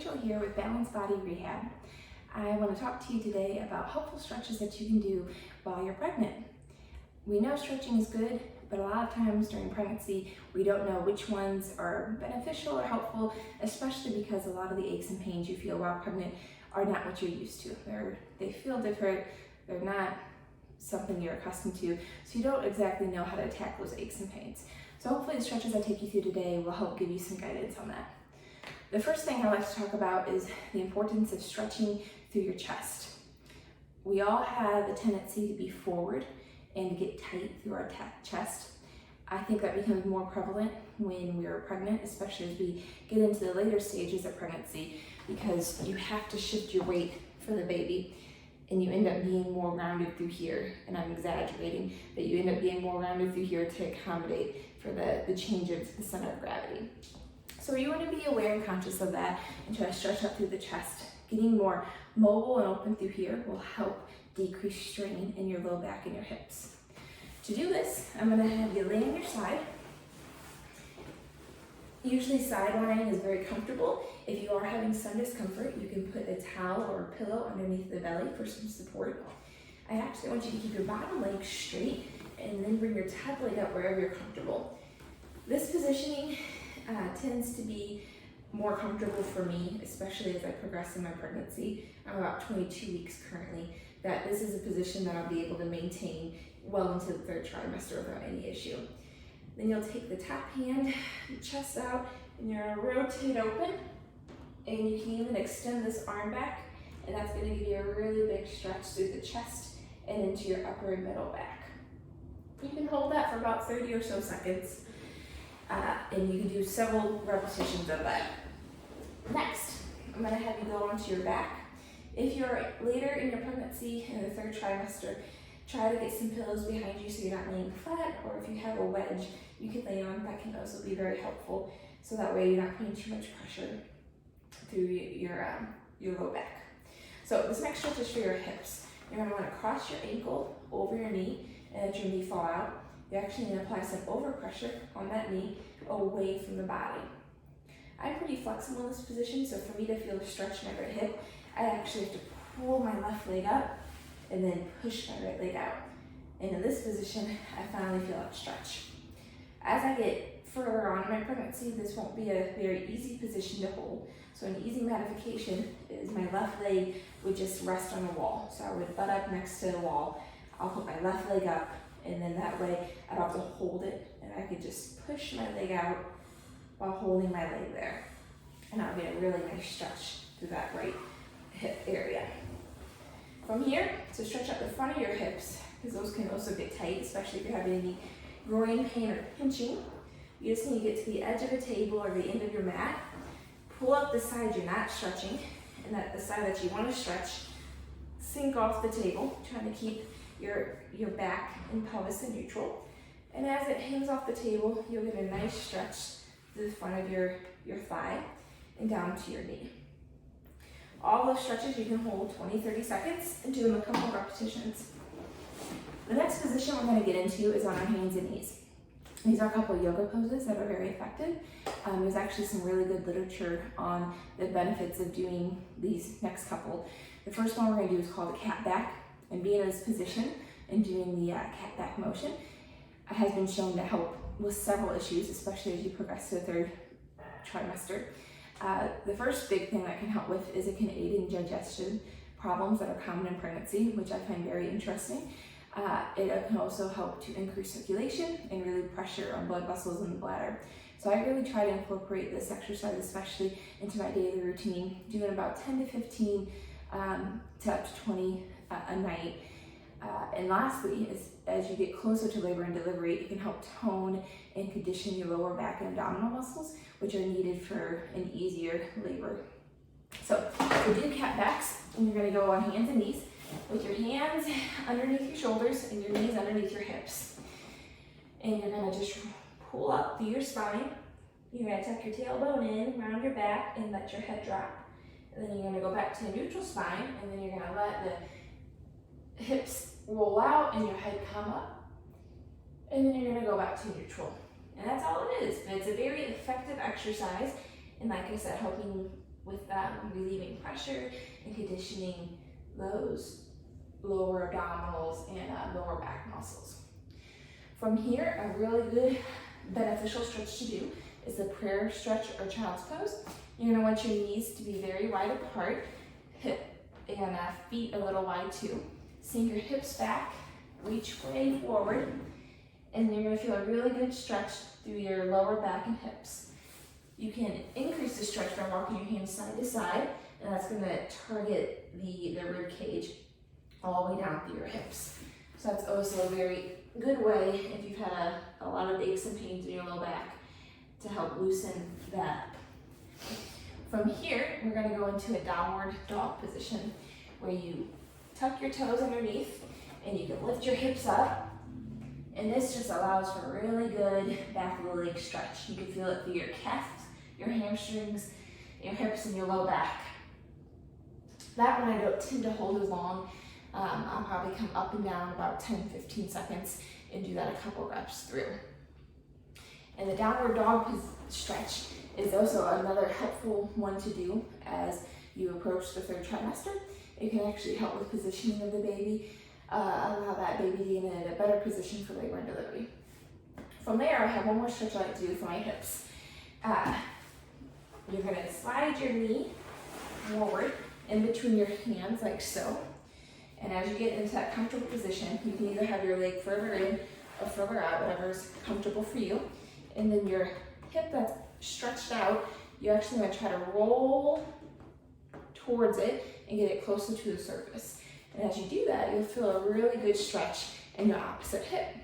Rachel here with Balanced Body Rehab. I want to talk to you today about helpful stretches that you can do while you're pregnant. We know stretching is good, but a lot of times during pregnancy, we don't know which ones are beneficial or helpful, especially because a lot of the aches and pains you feel while pregnant are not what you're used to. They feel different, they're not something you're accustomed to, so you don't exactly know how to attack those aches and pains. So hopefully the stretches I take you through today will help give you some guidance on that. The first thing I like to talk about is the importance of stretching through your chest. We all have a tendency to be forward and to get tight through our chest. I think that becomes more prevalent when we're pregnant, especially as we get into the later stages of pregnancy, because you have to shift your weight for the baby and you end up being more rounded through here, and I'm exaggerating, but you end up being more rounded through here to accommodate for the change of the center of gravity. So you want to be aware and conscious of that and try to stretch up through the chest. Getting more mobile and open through here will help decrease strain in your low back and your hips. To do this, I'm going to have you lay on your side. Usually side lying is very comfortable. If you are having some discomfort, you can put a towel or a pillow underneath the belly for some support. I actually want you to keep your bottom leg straight and then bring your top leg up wherever you're comfortable. This positioning tends to be more comfortable for me, especially as I progress in my pregnancy. I'm about 22 weeks currently, that this is a position that I'll be able to maintain well into the third trimester without any issue. Then you'll take the top hand, chest out, and you're gonna rotate open, and you can even extend this arm back, and that's gonna give you a really big stretch through the chest and into your upper and middle back. You can hold that for about 30 or so seconds. And you can do several repetitions of that. Next, I'm going to have you go onto your back. If you're later in your pregnancy, in the third trimester, try to get some pillows behind you so you're not laying flat, or if you have a wedge you can lay on, that can also be very helpful, so that way you're not putting too much pressure through your low back. So this next stretch is for your hips. You're going to want to cross your ankle over your knee and let your knee fall out. You're actually going to apply some overpressure on that knee away from the body. I'm pretty flexible in this position, so for me to feel a stretch in my right hip, I actually have to pull my left leg up and then push my right leg out. And in this position, I finally feel that stretch. As I get further on in my pregnancy, this won't be a very easy position to hold. So an easy modification is my left leg would just rest on the wall. So I would butt up next to the wall. I'll put my left leg up, and then that way I don't have to hold it, and I could just push my leg out while holding my leg there. And I'll get a really nice stretch through that right hip area. From here, to stretch up the front of your hips, because those can also get tight, especially if you're having any groin pain or pinching. You just need to get to the edge of a table or the end of your mat, pull up the side you're not stretching, and that the side that you want to stretch, sink off the table, trying to keep your back and pelvis in neutral. And as it hangs off the table, you'll get a nice stretch to the front of your thigh and down to your knee. All those stretches you can hold 20-30 seconds and do them a couple of repetitions. The next position we're going to get into is on our hands and knees. These are a couple of yoga poses that are very effective. There's actually some really good literature on the benefits of doing these next couple. The first one we're going to do is called the cat back. And being in this position and doing the cat back motion has been shown to help with several issues, especially as you progress to the third trimester. The first big thing that can help with is it can aid in digestion problems that are common in pregnancy, which I find very interesting. It can also help to increase circulation and relieve pressure on blood vessels in the bladder. So I really try to incorporate this exercise, especially into my daily routine, doing about 10 to 15 to up to 20 a night. And lastly, as you get closer to labor and delivery, it can help tone and condition your lower back and abdominal muscles, which are needed for an easier labor. So we do cat backs, and you're going to go on hands and knees with your hands underneath your shoulders and your knees underneath your hips. And you're going to just pull up through your spine. You're going to tuck your tailbone in, round your back, and let your head drop. And then you're going to go back to a neutral spine, and then you're going to let the hips roll out and your head come up, and then you're going to go back to neutral. And that's all it is. But it's a very effective exercise, and like I said, helping with relieving pressure and conditioning those lower abdominals and lower back muscles. From here, a really good beneficial stretch to do is the prayer stretch or child's pose. You're gonna want your knees to be very wide apart, hip and feet a little wide too. Sink your hips back, reach way forward, and you're gonna feel a really good stretch through your lower back and hips. You can increase the stretch by walking your hands side to side, and that's gonna target the rib cage all the way down through your hips. So that's also a very good way if you've had a lot of aches and pains in your low back to help loosen that. From here, we're gonna go into a downward dog position where you tuck your toes underneath and you can lift your hips up. And this just allows for a really good back of the leg stretch. You can feel it through your calves, your hamstrings, your hips, and your low back. That one I don't tend to hold as long. I'll probably come up and down about 10-15 seconds and do that a couple reps through. And the downward dog stretch is also another helpful one to do as you approach the third trimester. It can actually help with positioning of the baby, allow that baby to get in a better position for labor and delivery. From there, I have one more stretch I like to do for my hips. You're gonna slide your knee forward in between your hands like so. And as you get into that comfortable position, you can either have your leg further in or further out, whatever's comfortable for you. And then your hip that's stretched out, you're actually gonna try to roll towards it and get it closer to the surface. And as you do that, you'll feel a really good stretch in your opposite hip.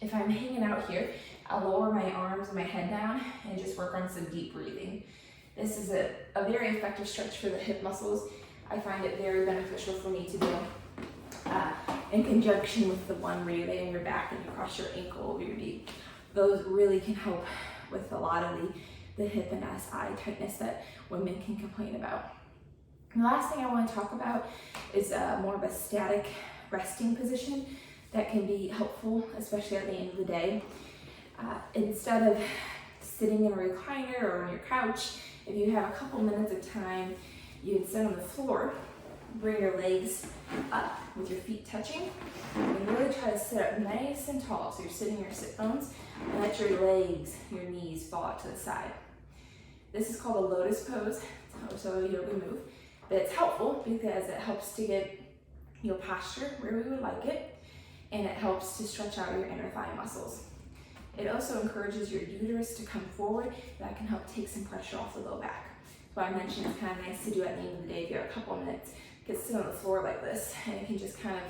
If I'm hanging out here, I'll lower my arms and my head down and just work on some deep breathing. This is a very effective stretch for the hip muscles. I find it very beneficial for me to do in conjunction with the one where you lay on your back and you cross your ankle over your knee. Those really can help with a lot of the hip and SI tightness that women can complain about. And the last thing I want to talk about is more of a static resting position that can be helpful, especially at the end of the day. Instead of sitting in a recliner or on your couch, if you have a couple minutes of time, you can sit on the floor, bring your legs up with your feet touching, and really try to sit up nice and tall. So you're sitting in your sit bones, and let your legs, your knees fall out to the side. This is called a lotus pose. It's also a yoga move, but it's helpful because it helps to get your posture where we would like it, and it helps to stretch out your inner thigh muscles. It also encourages your uterus to come forward. That can help take some pressure off the low back. So I mentioned it's kind of nice to do at the end of the day if you have a couple of minutes. You can sit on the floor like this, and it can just kind of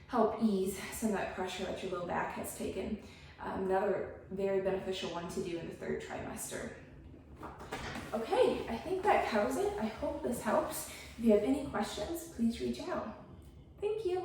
help ease some of that pressure that your low back has taken. Another very beneficial one to do in the third trimester. Okay, I think that covers it. I hope this helps. If you have any questions, please reach out. Thank you.